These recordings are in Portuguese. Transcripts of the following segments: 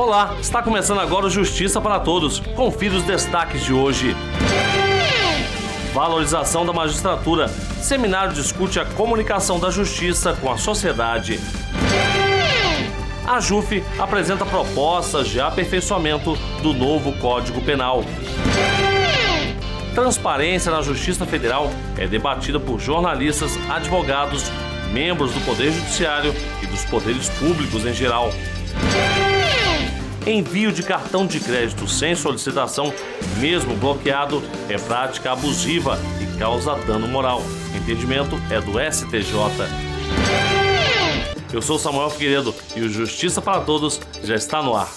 Olá, está começando agora o Justiça para Todos. Confira os destaques de hoje. Valorização da magistratura. Seminário discute a comunicação da justiça com a sociedade. A JUF apresenta propostas de aperfeiçoamento do novo Código Penal. Transparência na Justiça Federal é debatida por jornalistas, advogados, membros do Poder Judiciário e dos poderes públicos em geral. Envio de cartão de crédito sem solicitação, mesmo bloqueado, é prática abusiva e causa dano moral. Entendimento é do STJ. Eu sou Samuel Figueiredo e o Justiça para Todos já está no ar.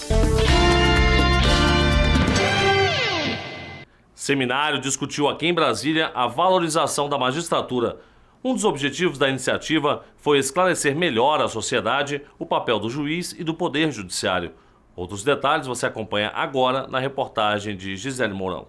Seminário discutiu aqui em Brasília a valorização da magistratura. Um dos objetivos da iniciativa foi esclarecer melhor à sociedade o papel do juiz e do Poder Judiciário. Outros detalhes você acompanha agora na reportagem de Gisele Mourão.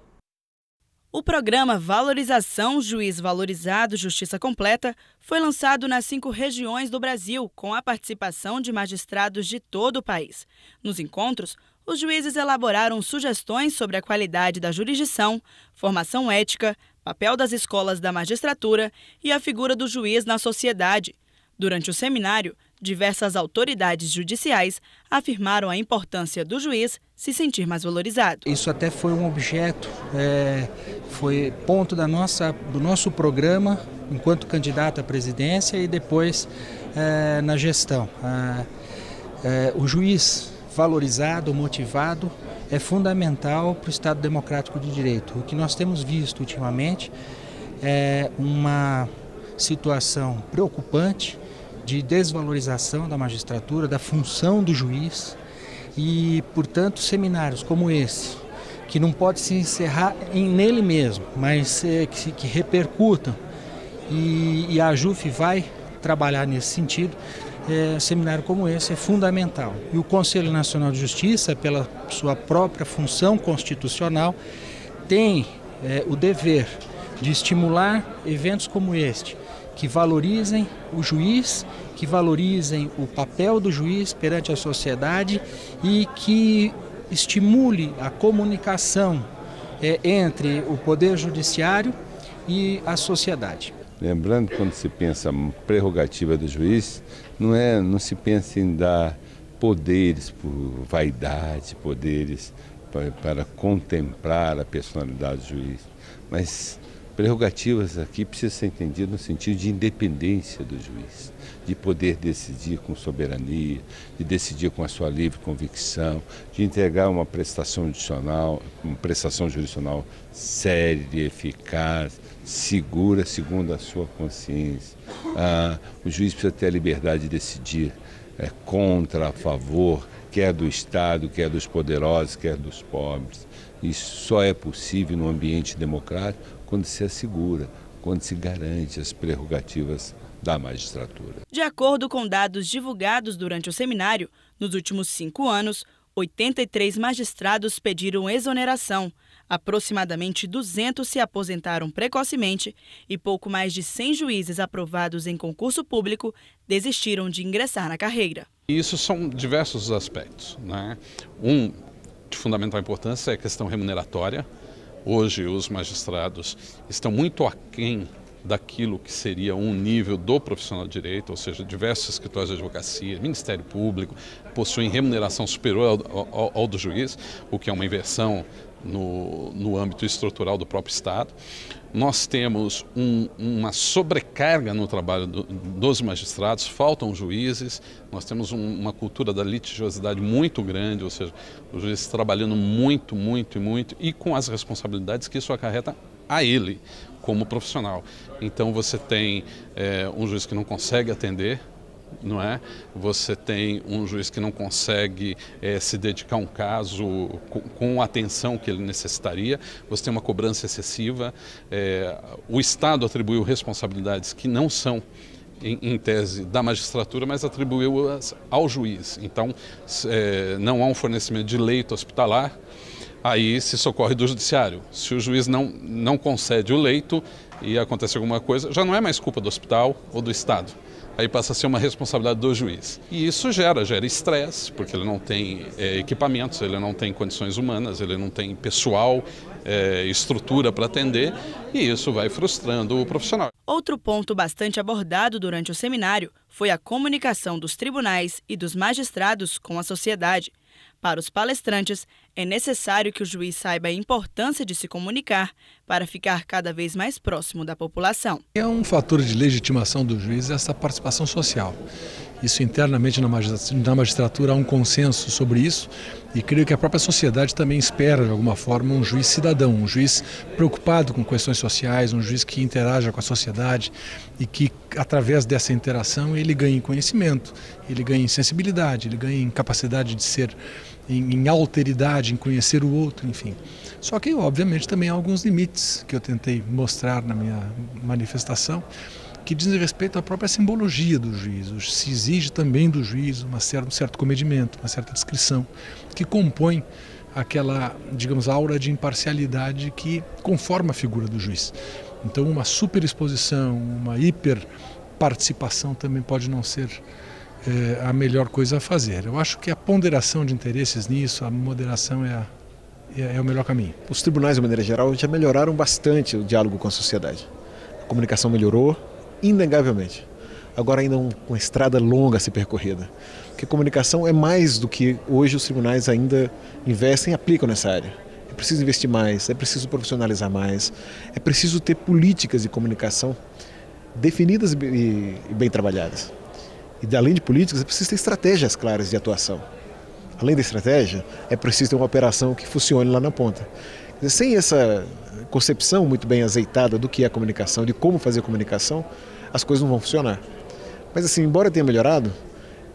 O programa Valorização Juiz Valorizado Justiça Completa foi lançado nas 5 regiões do Brasil, com a participação de magistrados de todo o país. Nos encontros, os juízes elaboraram sugestões sobre a qualidade da jurisdição, formação ética, papel das escolas da magistratura e a figura do juiz na sociedade. Durante o seminário, diversas autoridades judiciais afirmaram a importância do juiz se sentir mais valorizado. Isso até foi um objeto, foi ponto do nosso programa enquanto candidato à presidência e depois na gestão. O juiz valorizado, motivado, é fundamental para o Estado Democrático de Direito. O que nós temos visto ultimamente é uma situação preocupante de desvalorização da magistratura, da função do juiz e, portanto, seminários como esse, que não pode se encerrar nele mesmo, mas que repercutam e a JUF vai trabalhar nesse sentido. Seminário como esse é fundamental. E o Conselho Nacional de Justiça, pela sua própria função constitucional, tem o dever de estimular eventos como este, que valorizem o juiz, que valorizem o papel do juiz perante a sociedade e que estimule a comunicação entre o Poder Judiciário e a sociedade. Lembrando que quando se pensa em prerrogativa do juiz, não se pensa em dar poderes por vaidade, poderes para contemplar a personalidade do juiz, mas prerrogativas aqui precisam ser entendidas no sentido de independência do juiz, de poder decidir com soberania, de decidir com a sua livre convicção, de entregar uma prestação jurisdicional séria, eficaz, segura, segundo a sua consciência. O juiz precisa ter a liberdade de decidir contra, a favor, quer do Estado, quer dos poderosos, quer dos pobres. Isso só é possível num ambiente democrático quando se assegura, quando se garante as prerrogativas da magistratura. De acordo com dados divulgados durante o seminário, nos últimos 5 anos, 83 magistrados pediram exoneração, aproximadamente 200 se aposentaram precocemente e pouco mais de 100 juízes aprovados em concurso público desistiram de ingressar na carreira. Isso são diversos aspectos, né? Um de fundamental importância é a questão remuneratória. Hoje os magistrados estão muito aquém daquilo que seria um nível do profissional de direito, ou seja, diversos escritórios de advocacia, Ministério Público, possuem remuneração superior ao do juiz, o que é uma inversão no âmbito estrutural do próprio Estado. Nós temos uma sobrecarga no trabalho dos magistrados, faltam juízes, nós temos uma cultura da litigiosidade muito grande, ou seja, os juízes trabalhando muito e com as responsabilidades que isso acarreta a ele como profissional. Então você tem um juiz que não consegue atender, não é? Você tem um juiz que não consegue se dedicar a um caso com a atenção que ele necessitaria, você tem uma cobrança excessiva, o Estado atribuiu responsabilidades que não são, em tese, da magistratura, mas atribuiu-as ao juiz. Então, não há um fornecimento de leito hospitalar, aí se socorre do judiciário. Se o juiz não concede o leito e acontece alguma coisa, já não é mais culpa do hospital ou do Estado. aí passa a ser uma responsabilidade do juiz. E isso gera estresse, porque ele não tem equipamentos, ele não tem condições humanas, ele não tem pessoal, estrutura para atender, e isso vai frustrando o profissional. Outro ponto bastante abordado durante o seminário foi a comunicação dos tribunais e dos magistrados com a sociedade. Para os palestrantes, é necessário que o juiz saiba a importância de se comunicar para ficar cada vez mais próximo da população. É um fator de legitimação do juiz essa participação social. Isso internamente na magistratura há um consenso sobre isso e creio que a própria sociedade também espera de alguma forma um juiz cidadão, um juiz preocupado com questões sociais, um juiz que interaja com a sociedade e que através dessa interação ele ganhe conhecimento, ele ganhe sensibilidade, ele ganhe capacidade de ser em alteridade, em conhecer o outro, enfim. Só que, obviamente, também há alguns limites que eu tentei mostrar na minha manifestação, que dizem respeito à própria simbologia do juiz. Se exige também do juiz um certo comedimento, uma certa descrição, que compõe aquela, digamos, aura de imparcialidade que conforma a figura do juiz. Então, uma superexposição, uma hiperparticipação também pode não ser a melhor coisa a fazer. Eu acho que a ponderação de interesses nisso, a moderação é o melhor caminho. Os tribunais, de maneira geral, já melhoraram bastante o diálogo com a sociedade. A comunicação melhorou, inegavelmente. Agora ainda uma estrada longa a ser percorrida. Porque a comunicação é mais do que hoje os tribunais ainda investem e aplicam nessa área. É preciso investir mais, é preciso profissionalizar mais, é preciso ter políticas de comunicação definidas e bem trabalhadas. E além de políticas, é preciso ter estratégias claras de atuação. Além da estratégia, é preciso ter uma operação que funcione lá na ponta. Quer dizer, sem essa concepção muito bem azeitada do que é a comunicação, de como fazer comunicação, as coisas não vão funcionar. Mas assim, embora tenha melhorado,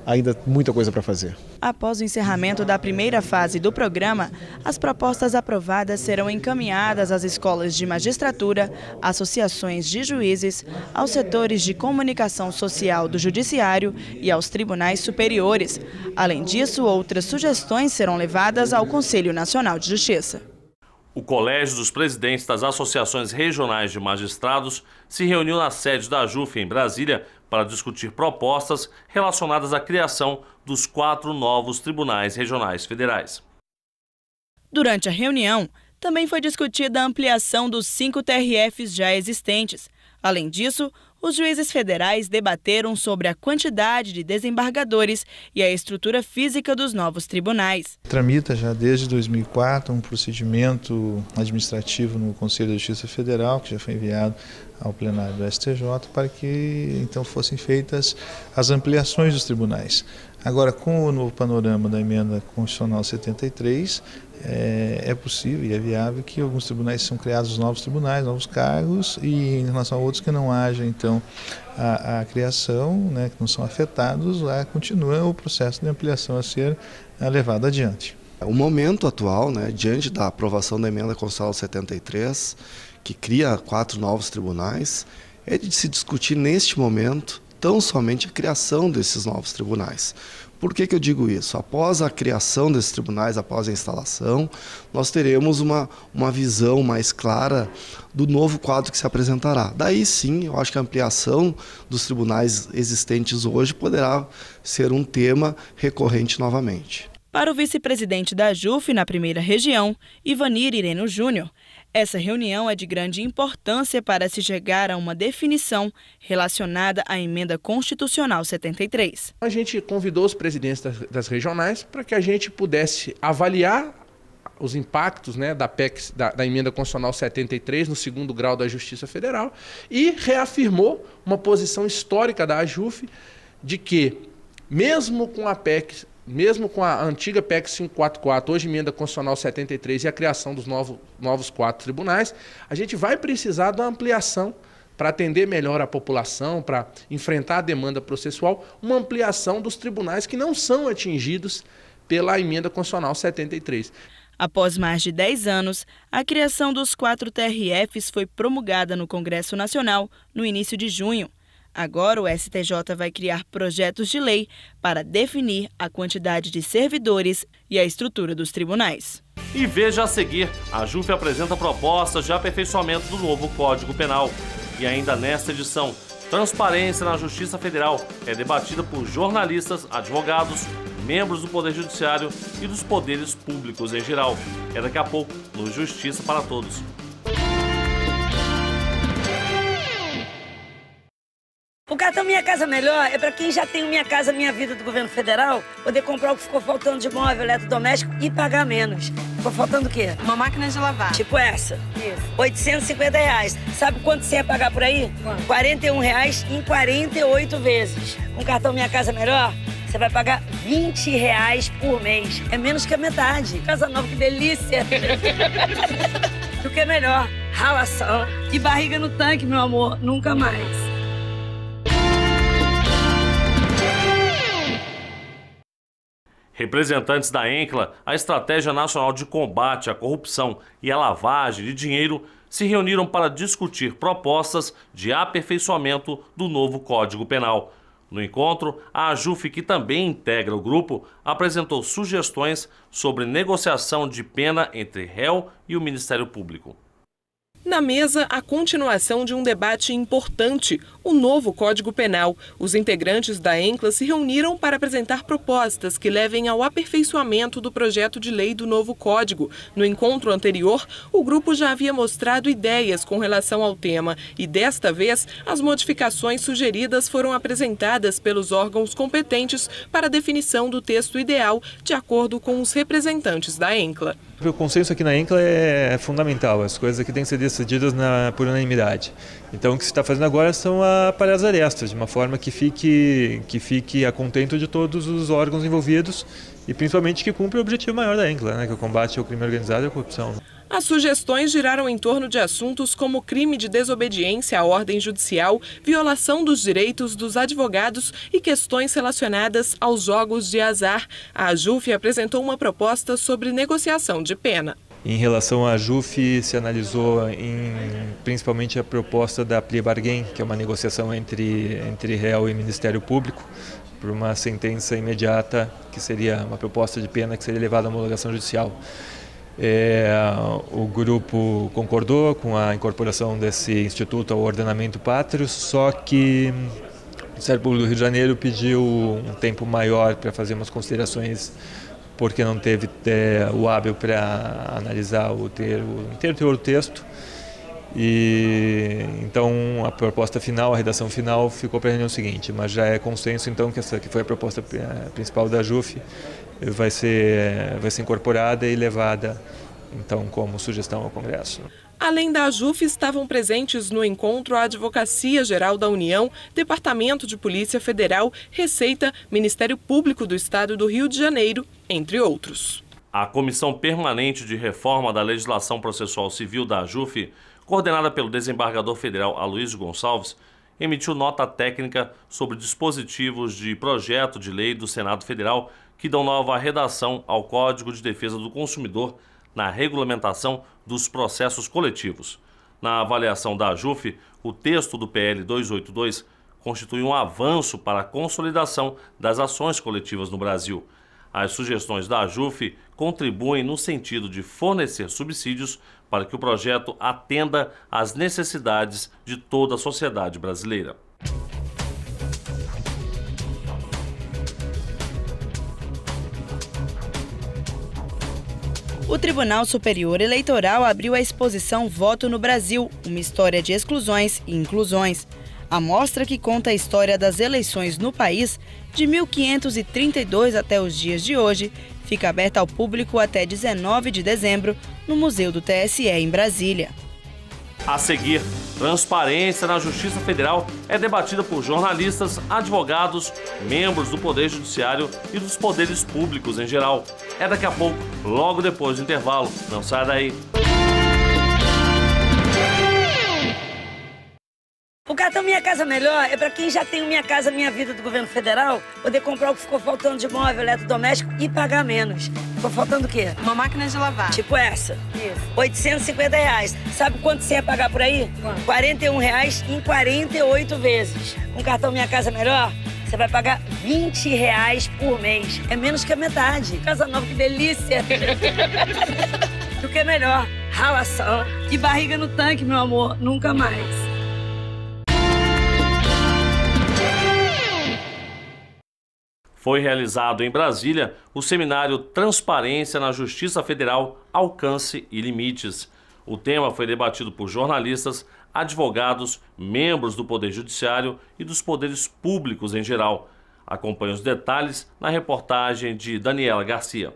ainda muita coisa para fazer. Após o encerramento da primeira fase do programa, as propostas aprovadas serão encaminhadas às escolas de magistratura, associações de juízes, aos setores de comunicação social do judiciário e aos tribunais superiores. Além disso, outras sugestões serão levadas ao Conselho Nacional de Justiça. O Colégio dos Presidentes das Associações Regionais de Magistrados se reuniu na sede da AJUF em Brasília para discutir propostas relacionadas à criação dos 4 novos tribunais regionais federais. Durante a reunião, também foi discutida a ampliação dos 5 TRFs já existentes. Além disso, os juízes federais debateram sobre a quantidade de desembargadores e a estrutura física dos novos tribunais. Tramita já desde 2004 um procedimento administrativo no Conselho de Justiça Federal, que já foi enviado ao plenário do STJ, para que então fossem feitas as ampliações dos tribunais. Agora, com o novo panorama da emenda constitucional 73, é possível e é viável que alguns tribunais sejam criados novos tribunais, novos cargos, e em relação a outros que não haja então a criação, né, que não são afetados, lá continua o processo de ampliação a ser levado adiante. O momento atual, né, diante da aprovação da emenda constitucional 73, que cria 4 novos tribunais, é de se discutir neste momento tão somente a criação desses novos tribunais. Por que eu digo isso? Após a criação desses tribunais, após a instalação, nós teremos uma visão mais clara do novo quadro que se apresentará. Daí sim, eu acho que a ampliação dos tribunais existentes hoje poderá ser um tema recorrente novamente. Para o vice-presidente da AJUF na primeira região, Ivanir Ireno Júnior, essa reunião é de grande importância para se chegar a uma definição relacionada à emenda constitucional 73. A gente convidou os presidentes das regionais para que a gente pudesse avaliar os impactos, né, da emenda constitucional 73 no 2º grau da Justiça Federal e reafirmou uma posição histórica da AJUF de que, mesmo com a antiga PEC 544, hoje emenda constitucional 73 e a criação dos novos 4 tribunais, a gente vai precisar de uma ampliação para atender melhor a população, para enfrentar a demanda processual, uma ampliação dos tribunais que não são atingidos pela emenda constitucional 73. Após mais de 10 anos, a criação dos 4 TRFs foi promulgada no Congresso Nacional no início de junho. Agora, o STJ vai criar projetos de lei para definir a quantidade de servidores e a estrutura dos tribunais. E veja a seguir, a AJUF apresenta propostas de aperfeiçoamento do novo Código Penal. E ainda nesta edição, Transparência na Justiça Federal é debatida por jornalistas, advogados, membros do Poder Judiciário e dos poderes públicos em geral. É daqui a pouco no Justiça para Todos. O cartão Minha Casa Melhor é para quem já tem o Minha Casa Minha Vida do governo federal, poder comprar o que ficou faltando de móvel, eletrodoméstico e pagar menos. Ficou faltando o quê? Uma máquina de lavar. Tipo essa. Isso. R$850. Sabe quanto você ia pagar por aí? Quanto? R$41 em 48 vezes. Com o cartão Minha Casa Melhor, você vai pagar R$20 por mês. É menos que a metade. Casa nova, que delícia! O que é melhor? Ralação e barriga no tanque, meu amor. Nunca mais. Representantes da ENCLA, a Estratégia Nacional de Combate à Corrupção e à Lavagem de Dinheiro, se reuniram para discutir propostas de aperfeiçoamento do novo Código Penal. No encontro, a AJUF, que também integra o grupo, apresentou sugestões sobre negociação de pena entre réu e o Ministério Público. Na mesa, a continuação de um debate importante, o novo Código Penal. Os integrantes da ENCLA se reuniram para apresentar propostas que levem ao aperfeiçoamento do projeto de lei do novo Código. No encontro anterior, o grupo já havia mostrado ideias com relação ao tema e, desta vez, as modificações sugeridas foram apresentadas pelos órgãos competentes para a definição do texto ideal, de acordo com os representantes da ENCLA. O consenso aqui na ENCLA é fundamental, as coisas aqui têm que ser decididas por unanimidade. Então o que se está fazendo agora são aparar as arestas, de uma forma que fique a contento de todos os órgãos envolvidos e principalmente que cumpra o objetivo maior da ENCLA, que é o combate ao crime organizado e à corrupção. As sugestões giraram em torno de assuntos como crime de desobediência à ordem judicial, violação dos direitos dos advogados e questões relacionadas aos jogos de azar. A AJUF apresentou uma proposta sobre negociação de pena. Em relação à AJUF, se analisou principalmente a proposta da plea bargain, que é uma negociação entre réu e Ministério Público, por uma sentença imediata, que seria uma proposta de pena que seria levada à homologação judicial. O grupo concordou com a incorporação desse instituto ao ordenamento pátrio, só que o Ministério Público do Rio de Janeiro pediu um tempo maior para fazer umas considerações, porque não teve o hábil para analisar o inteiro teor do texto. E então a proposta final, a redação final, ficou para a reunião seguinte, mas já é consenso então que essa que foi a proposta principal da AJUF vai ser incorporada e levada então como sugestão ao Congresso. Além da AJUF, estavam presentes no encontro a Advocacia Geral da União, Departamento de Polícia Federal, Receita, Ministério Público do Estado do Rio de Janeiro, entre outros. A Comissão Permanente de Reforma da Legislação Processual Civil da AJUF, coordenada pelo desembargador federal Aloysio Gonçalves, emitiu nota técnica sobre dispositivos de projeto de lei do Senado Federal que dão nova redação ao Código de Defesa do Consumidor na regulamentação dos processos coletivos. Na avaliação da AJUF, o texto do PL 282 constitui um avanço para a consolidação das ações coletivas no Brasil. As sugestões da AJUF contribuem no sentido de fornecer subsídios para que o projeto atenda às necessidades de toda a sociedade brasileira. O Tribunal Superior Eleitoral abriu a exposição Voto no Brasil, uma história de exclusões e inclusões. A mostra, que conta a história das eleições no país, de 1532 até os dias de hoje, fica aberta ao público até 19 de dezembro, no Museu do TSE, em Brasília. A seguir, transparência na Justiça Federal é debatida por jornalistas, advogados, membros do Poder Judiciário e dos poderes públicos em geral. É daqui a pouco, logo depois do intervalo. Não saia daí. O cartão Minha Casa Melhor é para quem já tem o Minha Casa Minha Vida do governo federal, poder comprar o que ficou faltando de móvel, eletrodoméstico e pagar menos. Ficou faltando o quê? Uma máquina de lavar. Tipo essa. Isso. R$850. Sabe quanto você ia pagar por aí? Quanto? R$41 em 48 vezes. Com o cartão Minha Casa Melhor, você vai pagar R$20 por mês. É menos que a metade. Casa nova, que delícia! O que é melhor? Ralação e barriga no tanque, meu amor. Nunca mais. Foi realizado em Brasília o seminário Transparência na Justiça Federal, Alcance e Limites. O tema foi debatido por jornalistas, advogados, membros do Poder Judiciário e dos poderes públicos em geral. Acompanhe os detalhes na reportagem de Daniela Garcia.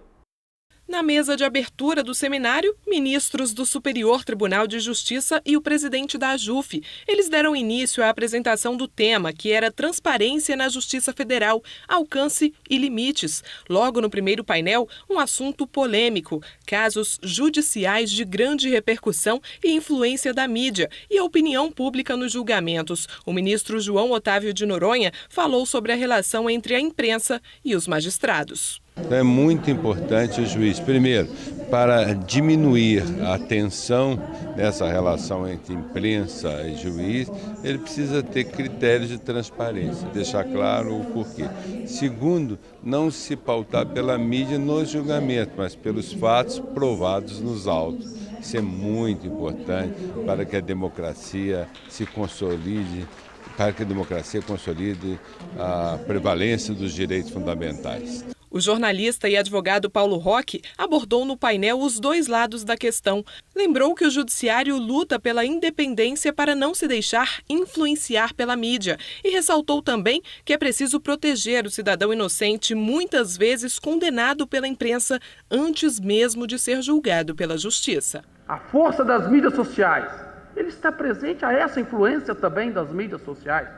Na mesa de abertura do seminário, ministros do Superior Tribunal de Justiça e o presidente da AJUF. Eles deram início à apresentação do tema, que era Transparência na Justiça Federal, Alcance e Limites. Logo no primeiro painel, um assunto polêmico, casos judiciais de grande repercussão e influência da mídia e a opinião pública nos julgamentos. O ministro João Otávio de Noronha falou sobre a relação entre a imprensa e os magistrados. É muito importante o juiz, primeiro, para diminuir a tensão dessa relação entre imprensa e juiz, ele precisa ter critérios de transparência, deixar claro o porquê. Segundo, não se pautar pela mídia nos julgamentos, mas pelos fatos provados nos autos. Isso é muito importante para que a democracia se consolide, para que a democracia consolide a prevalência dos direitos fundamentais. O jornalista e advogado Paulo Roque abordou no painel os dois lados da questão. Lembrou que o judiciário luta pela independência para não se deixar influenciar pela mídia e ressaltou também que é preciso proteger o cidadão inocente, muitas vezes condenado pela imprensa, antes mesmo de ser julgado pela justiça. A força das mídias sociais, ele está presente a essa influência também das mídias sociais.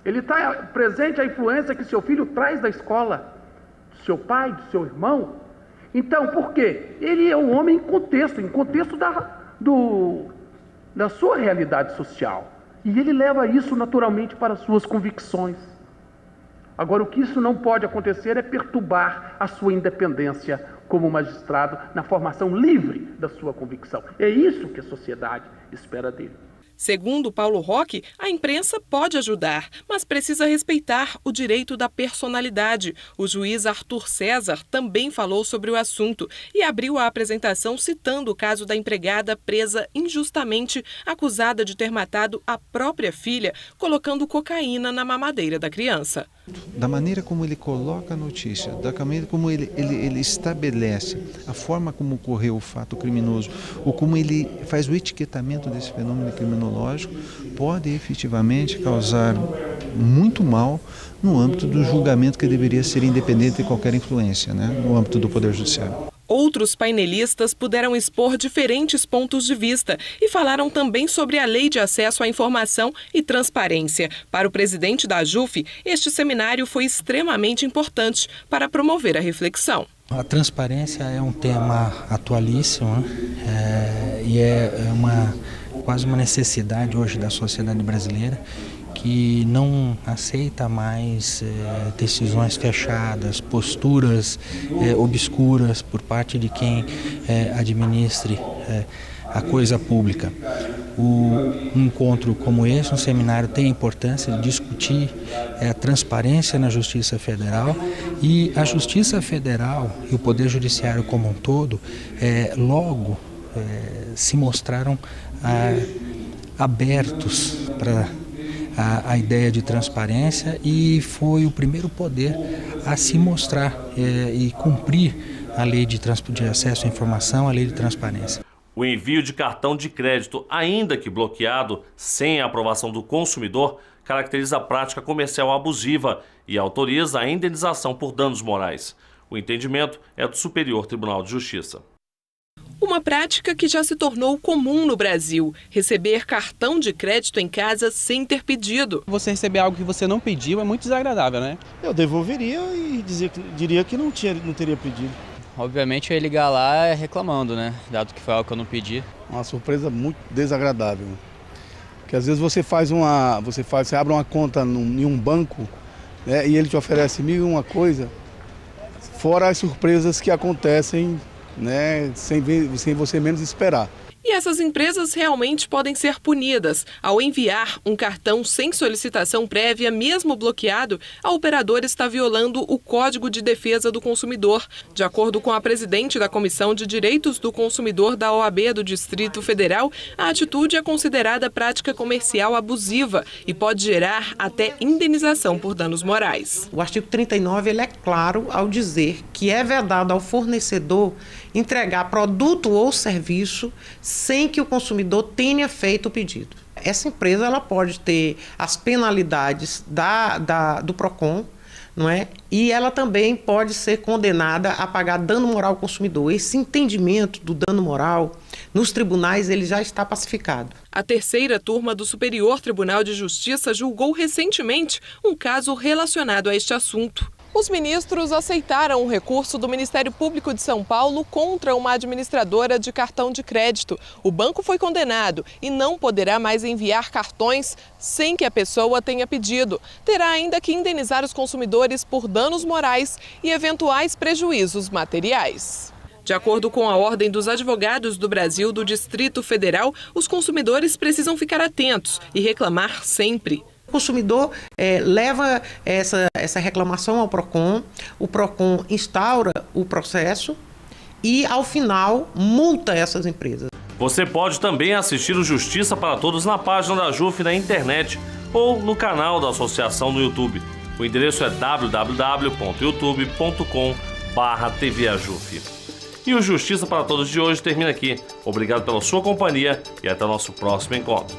Ele está presente a influência que seu filho traz da escola, seu pai, do seu irmão. Então, por quê? Ele é um homem em contexto da sua realidade social. E ele leva isso naturalmente para as suas convicções. Agora, o que isso não pode acontecer é perturbar a sua independência como magistrado na formação livre da sua convicção. É isso que a sociedade espera dele. Segundo Paulo Roque, a imprensa pode ajudar, mas precisa respeitar o direito da personalidade. O juiz Arthur César também falou sobre o assunto e abriu a apresentação citando o caso da empregada presa injustamente, acusada de ter matado a própria filha, colocando cocaína na mamadeira da criança. Da maneira como ele coloca a notícia, da maneira como ele estabelece a forma como ocorreu o fato criminoso, ou como ele faz o etiquetamento desse fenômeno criminológico, pode efetivamente causar muito mal no âmbito do julgamento que deveria ser independente de qualquer influência, né, no âmbito do Poder Judiciário. Outros painelistas puderam expor diferentes pontos de vista e falaram também sobre a Lei de Acesso à Informação e Transparência. Para o presidente da AJUF, este seminário foi extremamente importante para promover a reflexão. A transparência é um tema atualíssimo, né? E é quase uma necessidade hoje da sociedade brasileira, que não aceita mais decisões fechadas, posturas obscuras por parte de quem administre a coisa pública. Um encontro como esse, um seminário, tem a importância de discutir a transparência na Justiça Federal, e a Justiça Federal e o Poder Judiciário como um todo logo se mostraram abertos para a ideia de transparência, e foi o primeiro poder a se mostrar e cumprir a lei de acesso à informação, a lei de transparência. O envio de cartão de crédito, ainda que bloqueado, sem a aprovação do consumidor, caracteriza a prática comercial abusiva e autoriza a indenização por danos morais. O entendimento é do Superior Tribunal de Justiça. Uma prática que já se tornou comum no Brasil: receber cartão de crédito em casa sem ter pedido. Você receber algo que você não pediu é muito desagradável, né? Eu devolveria e diria que não teria pedido. Obviamente eu ia ligar lá reclamando, né? Dado que foi algo que eu não pedi. Uma surpresa muito desagradável. Porque às vezes você abre uma conta em um banco, né, e ele te oferece 1.001 coisa, fora as surpresas que acontecem, né, sem você menos esperar. E essas empresas realmente podem ser punidas. Ao enviar um cartão sem solicitação prévia, mesmo bloqueado, a operadora está violando o Código de Defesa do Consumidor. De acordo com a presidente da Comissão de Direitos do Consumidor da OAB do Distrito Federal, a atitude é considerada prática comercial abusiva e pode gerar até indenização por danos morais. O artigo 39 ele é claro ao dizer que é vedado ao fornecedor entregar produto ou serviço sem que o consumidor tenha feito o pedido. Essa empresa ela pode ter as penalidades do PROCON, não é? E ela também pode ser condenada a pagar dano moral ao consumidor. Esse entendimento do dano moral nos tribunais ele já está pacificado. A terceira turma do Superior Tribunal de Justiça julgou recentemente um caso relacionado a este assunto. Os ministros aceitaram o recurso do Ministério Público de São Paulo contra uma administradora de cartão de crédito. O banco foi condenado e não poderá mais enviar cartões sem que a pessoa tenha pedido. Terá ainda que indenizar os consumidores por danos morais e eventuais prejuízos materiais. De acordo com a Ordem dos Advogados do Brasil do Distrito Federal, os consumidores precisam ficar atentos e reclamar sempre. O consumidor leva essa reclamação ao PROCON, o PROCON instaura o processo e, ao final, multa essas empresas. Você pode também assistir o Justiça para Todos na página da JUF na internet ou no canal da associação no YouTube. O endereço é www.youtube.com/tvajuf. E o Justiça para Todos de hoje termina aqui. Obrigado pela sua companhia e até o nosso próximo encontro.